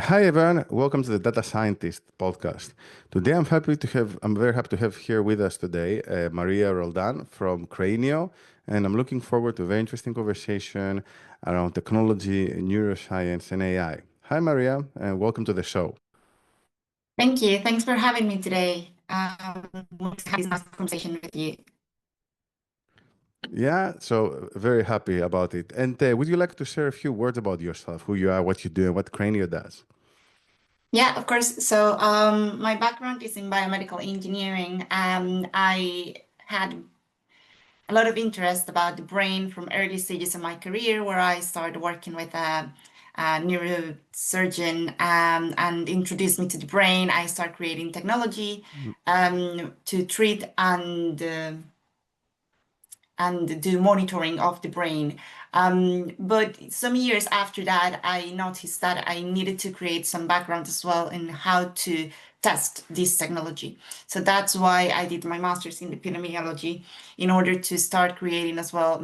Hi everyone, welcome to the Data Scientist podcast. Today I'm very happy to have here with us today Maria Roldan from Crainio, and I'm looking forward to a very interesting conversation around technology, neuroscience, and AI. Hi Maria, and welcome to the show. Thank you. Thanks for having me today. We'll have this nice conversation with you. Yeah, so very happy about it. And would you like to share a few words about yourself, who you are, what you do, and what Crainio does? Yeah, of course. So my background is in biomedical engineering. I had a lot of interest about the brain from early stages of my career, where I started working with a neurosurgeon and introduced me to the brain. I started creating technology to treat and do monitoring of the brain. But some years after that, I noticed that I needed to create some background as well in how to test this technology. So that's why I did my master's in epidemiology in order to start creating as well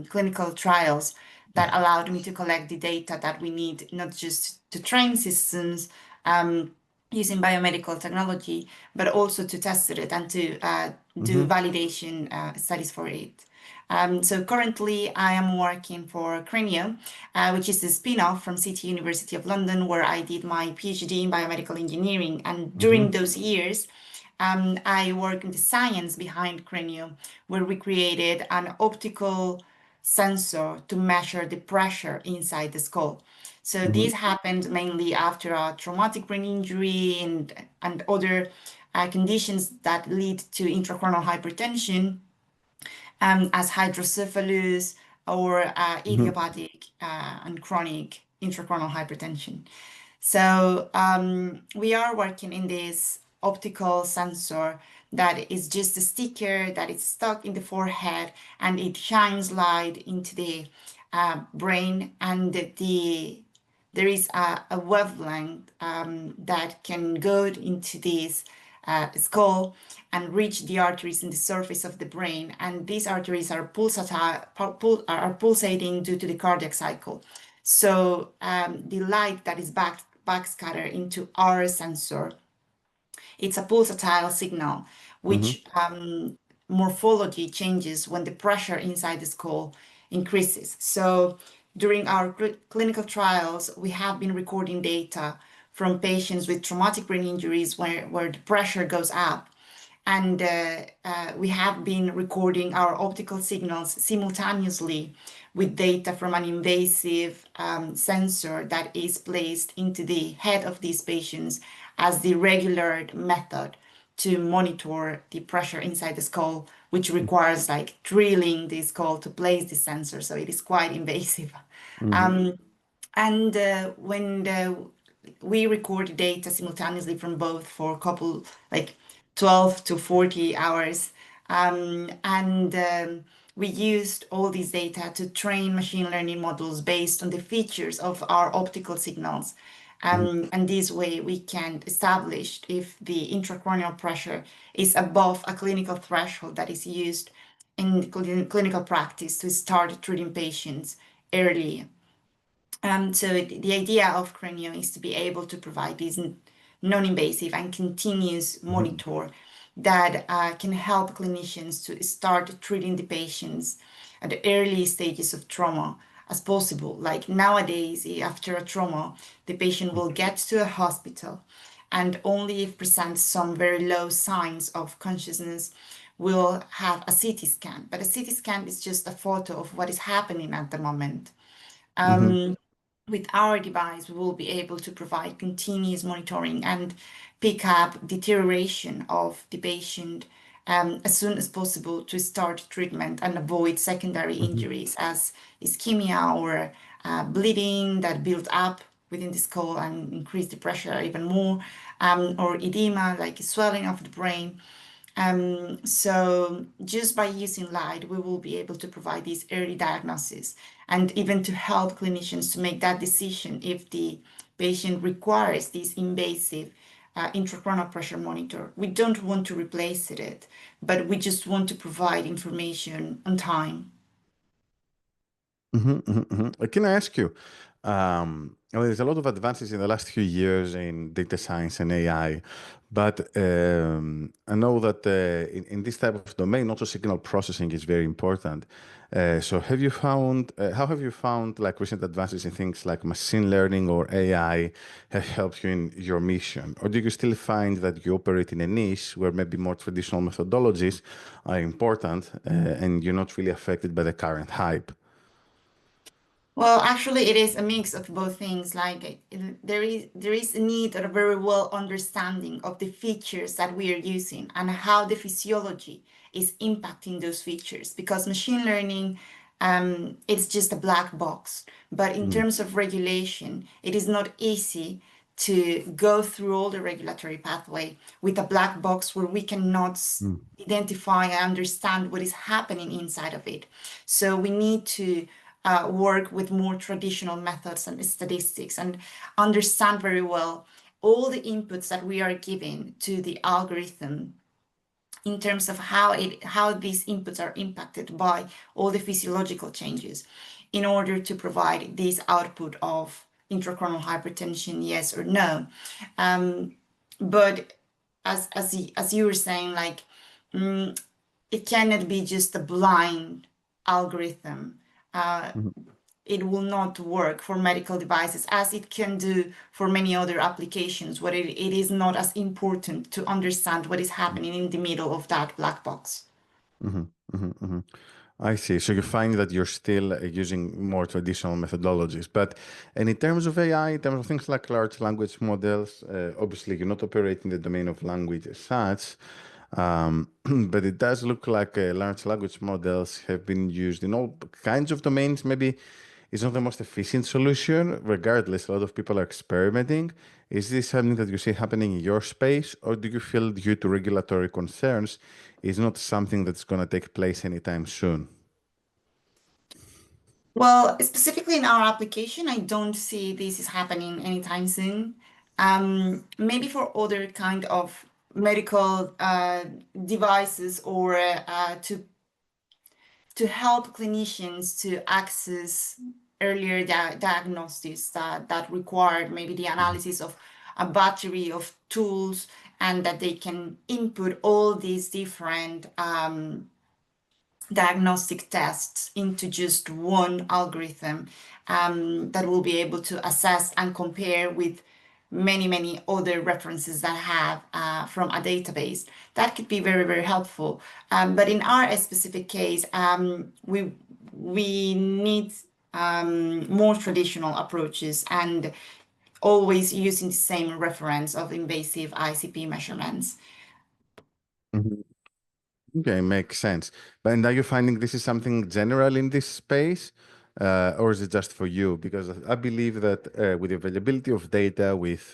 clinical trials that allowed me to collect the data that we need, not just to train systems using biomedical technology, but also to test it and to do validation studies for it. So currently I am working for Crainio, which is a spin-off from City University of London, where I did my PhD in biomedical engineering. And during those years, I worked in the science behind Crainio, where we created an optical sensor to measure the pressure inside the skull. So this happened mainly after a traumatic brain injury and other conditions that lead to intracranial hypertension, as hydrocephalus or idiopathic and chronic intracranial hypertension. So we are working in this optical sensor that is just a sticker that is stuck in the forehead, and it shines light into the brain, and there is a wavelength that can go into this skull and reach the arteries in the surface of the brain. And these arteries are pulsating due to the cardiac cycle. So the light that is backscattered into our sensor, it's a pulsatile signal, which morphology changes when the pressure inside the skull increases. So during our clinical trials, we have been recording data from patients with traumatic brain injuries where the pressure goes up. And we have been recording our optical signals simultaneously with data from an invasive sensor that is placed into the head of these patients as the regular method to monitor the pressure inside the skull, which requires like drilling the skull to place the sensor. So it is quite invasive. And when we record data simultaneously from both for a couple, like 12 to 40 hours. We used all these data to train machine learning models based on the features of our optical signals. And this way we can establish if the intracranial pressure is above a clinical threshold that is used in clinical practice to start treating patients early. So the idea of Crainio is to be able to provide these non-invasive and continuous monitor that can help clinicians to start treating the patients at the early stages of trauma as possible. Like nowadays, after a trauma, the patient will get to a hospital, and only if presents some very low signs of consciousness will have a CT scan. But a CT scan is just a photo of what is happening at the moment. With our device, we will be able to provide continuous monitoring and pick up deterioration of the patient as soon as possible to start treatment and avoid secondary injuries as ischemia or bleeding that build up within the skull and increase the pressure even more, or edema, like swelling of the brain. So just by using light, we will be able to provide these early diagnosis and even to help clinicians to make that decision if the patient requires this invasive intracranial pressure monitor. We don't want to replace it, but we just want to provide information on time. Can I ask you, Well, there's a lot of advances in the last few years in data science and AI, but I know that in this type of domain, also signal processing is very important. So how have you found like recent advances in things like machine learning or AI have helped you in your mission? Or do you still find that you operate in a niche where maybe more traditional methodologies are important and you're not really affected by the current hype? Well, actually, it is a mix of both things. Like there is a need of a very well understanding of the features that we are using and how the physiology is impacting those features. Because machine learning, it's just a black box. But in Mm, terms of regulation, it is not easy to go through all the regulatory pathway with a black box where we cannot mm, identify and understand what is happening inside of it. So we need to work with more traditional methods and statistics and understand very well all the inputs that we are giving to the algorithm in terms of how these inputs are impacted by all the physiological changes in order to provide this output of intracranial hypertension, yes or no. But as you were saying, like it cannot be just a blind algorithm. mhm, It will not work for medical devices as it can do for many other applications where it is not as important to understand what is happening in the middle of that black box. mhm, mhm, mhm. I see. So you find that you're still using more traditional methodologies. But and in terms of AI, in terms of things like large language models, obviously you're not operating the domain of language as such, but it does look like large language models have been used in all kinds of domains. Maybe it's not the most efficient solution. Regardless, a lot of people are experimenting. Is this something that you see happening in your space, or do you feel due to regulatory concerns, is not something that's going to take place anytime soon? Well, specifically in our application, I don't see this is happening anytime soon. Maybe for other kind of medical devices or to help clinicians to access earlier diagnostics that required maybe the analysis of a battery of tools and that they can input all these different diagnostic tests into just one algorithm that will be able to assess and compare with many other references that have from a database. That could be very helpful. But in our specific case, we need more traditional approaches and always using the same reference of invasive ICP measurements. Mhm. Okay, makes sense. But and are you finding this is something general in this space, or is it just for you? Because I believe that with the availability of data, with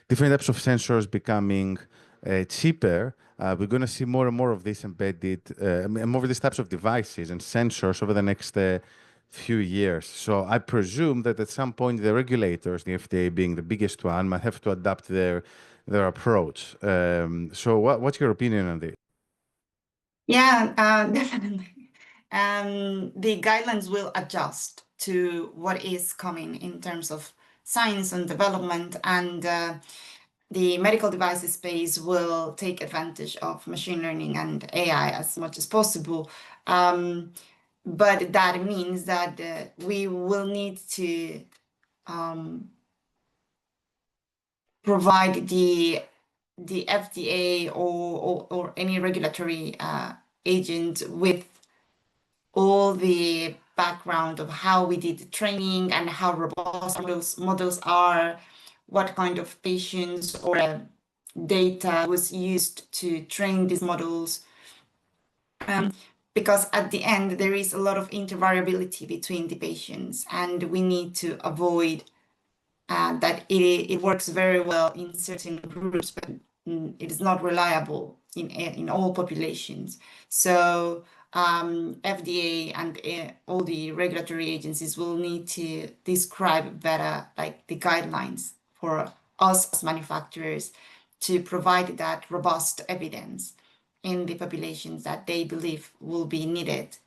different types of sensors becoming cheaper, we're going to see more and more of this embedded, and more of these types of devices and sensors over the next few years. So I presume that at some point the regulators, the FDA being the biggest one, might have to adapt their approach. So what's your opinion on this? Yeah, definitely. The guidelines will adjust to what is coming in terms of science and development, and the medical devices space will take advantage of machine learning and AI as much as possible. But that means that we will need to provide the FDA or any regulatory agent with all the background of how we did the training and how robust those models are, what kind of patients or data was used to train these models. Because at the end, there is a lot of intervariability between the patients, and we need to avoid that it works very well in certain groups, but it is not reliable in all populations. So FDA and all the regulatory agencies will need to describe better like the guidelines for us as manufacturers to provide that robust evidence in the populations that they believe will be needed.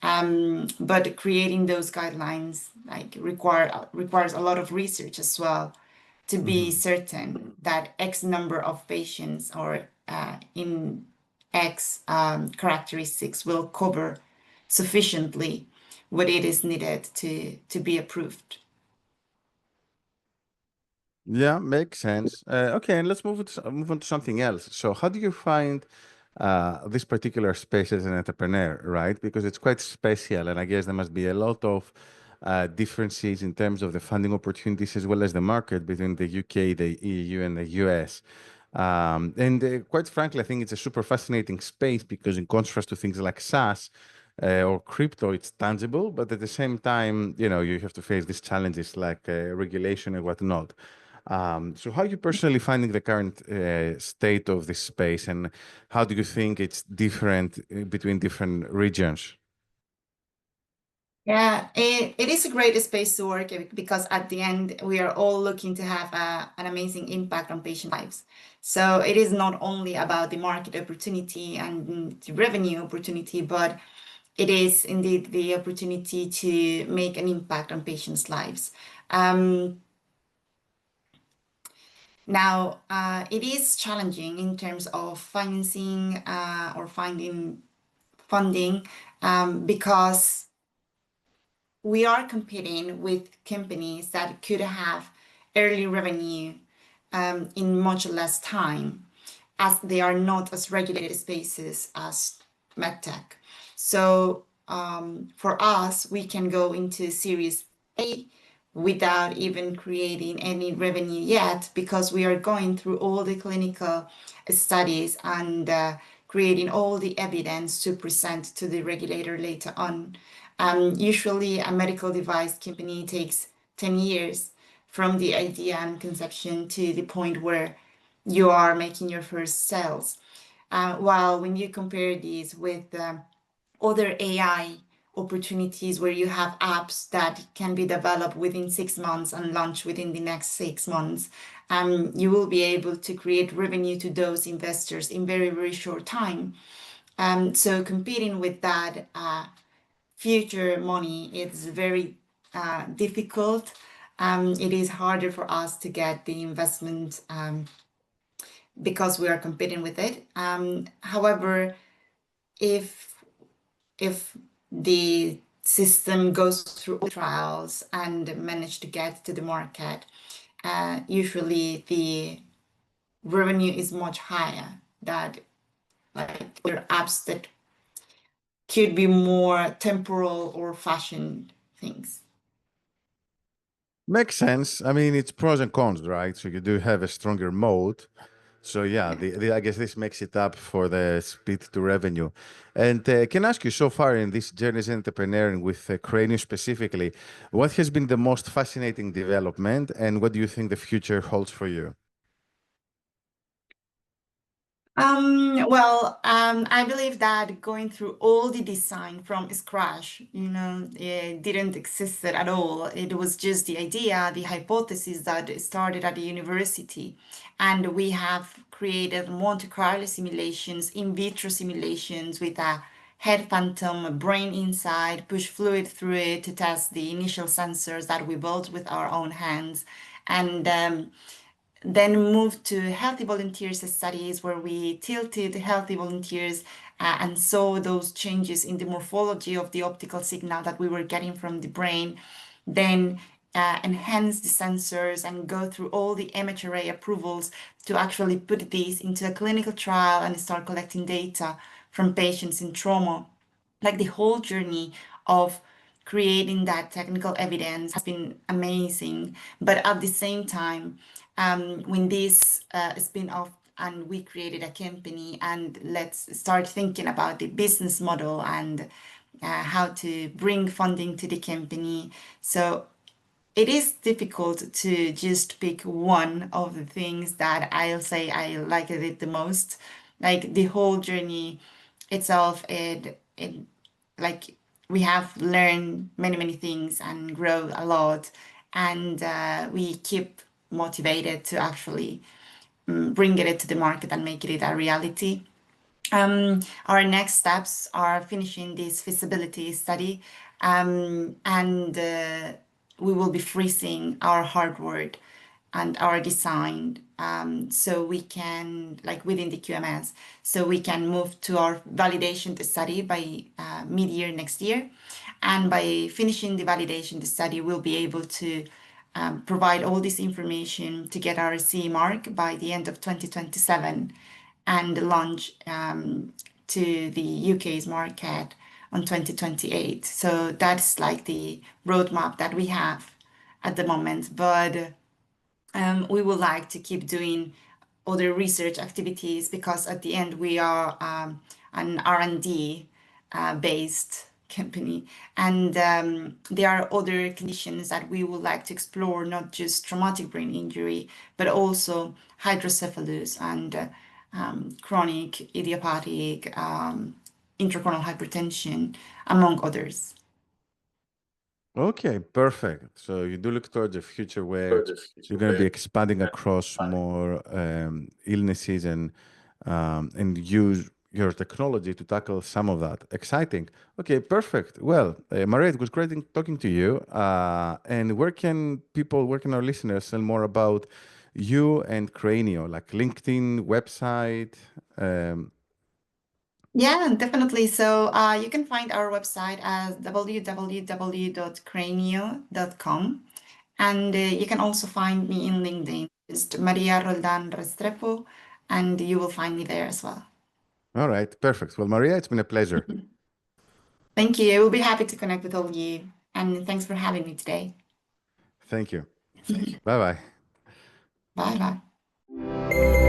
But creating those guidelines requires a lot of research as well to be certain that X number of patients or in X characteristics will cover sufficiently what it is needed to be approved. Yeah, makes sense. Okay, and let's move on to something else. So, how do you find this particular space as an entrepreneur, right? Because it's quite special, and I guess there must be a lot of differences in terms of the funding opportunities as well as the market between the UK, the EU, and the US. And quite frankly, I think it's a super fascinating space because, in contrast to things like SaaS or crypto, it's tangible, but at the same time, you have to face these challenges like regulation and whatnot. So how are you personally finding the current state of this space, and how do you think it's different between different regions? Yeah, it is a great space to work in because at the end, we are all looking to have an amazing impact on patient lives. So it is not only about the market opportunity and the revenue opportunity, but it is indeed the opportunity to make an impact on patients' lives. Now, it is challenging in terms of financing or finding funding because we are competing with companies that could have early revenue in much less time, as they are not as regulated spaces as MedTech. So for us, we can go into Series A without even creating any revenue yet because we are going through all the clinical studies and creating all the evidence to present to the regulator later on. Usually, a medical device company takes 10 years from the idea and conception to the point where you are making your first sales. While when you compare these with other AI opportunities where you have apps that can be developed within 6 months and launched within the next 6 months, you will be able to create revenue to those investors in very, very short time. So competing with that future money, it's very difficult. It is harder for us to get the investment because we are competing with it. However, if the system goes through all trials and manage to get to the market, usually the revenue is much higher that like other apps that could be more temporal or fashion things. Makes sense. I mean, it's pros and cons, right? So you do have a stronger moat. So yeah, Yeah. I guess this makes it up for the speed to revenue. And can I ask you, so far in this journey as an entrepreneur and with Crainio specifically, what has been the most fascinating development, and what do you think the future holds for you? I believe that going through all the design from scratch, it didn't exist at all. It was just the idea, the hypothesis that started at the university. And we have created Monte Carlo simulations, in vitro simulations with a head phantom, a brain inside, push fluid through it to test the initial sensors that we built with our own hands. And then moved to healthy volunteers studies where we tilted healthy volunteers and saw those changes in the morphology of the optical signal that we were getting from the brain. Then enhance the sensors and go through all the MHRA approvals to actually put these into a clinical trial and start collecting data from patients in trauma. Like the whole journey of creating that technical evidence has been amazing. But at the same time, when this spin-off and we created a company and let's start thinking about the business model and how to bring funding to the company. So it is difficult to just pick one of the things that I'll say I liked it the most. Like the whole journey itself, it like we have learned many, many things and grow a lot. And we keep motivated to actually bring it to the market and make it a reality. Our next steps are finishing this feasibility study, and we will be freezing our hardware and our design, so we can, like within the QMS, so we can move to our validation study by mid-year next year. And by finishing the validation study, we'll be able to provide all this information to get our CE mark by the end of 2027 and launch to the UK's market on 2028. So that's like the roadmap that we have at the moment. But we would like to keep doing other research activities because at the end we are an R&D based company, and there are other conditions that we would like to explore, not just traumatic brain injury, but also hydrocephalus and chronic idiopathic intracranial hypertension, among others. Okay, perfect. So you do look towards a future where you're going to be expanding across more illnesses and use your technology to tackle some of that. Exciting. Okay, perfect. Well, Maria, it was great talking to you. And where can our listeners learn more about you and Crainio, like LinkedIn, website? Yeah, definitely. So you can find our website as www.crainio.com. And you can also find me in LinkedIn, just Maria Roldan Restrepo, and you will find me there as well. All right, perfect. Well, Maria, it's been a pleasure. Thank you. We'll be happy to connect with all of you. And thanks for having me today. Thank you. Bye-bye. Bye bye.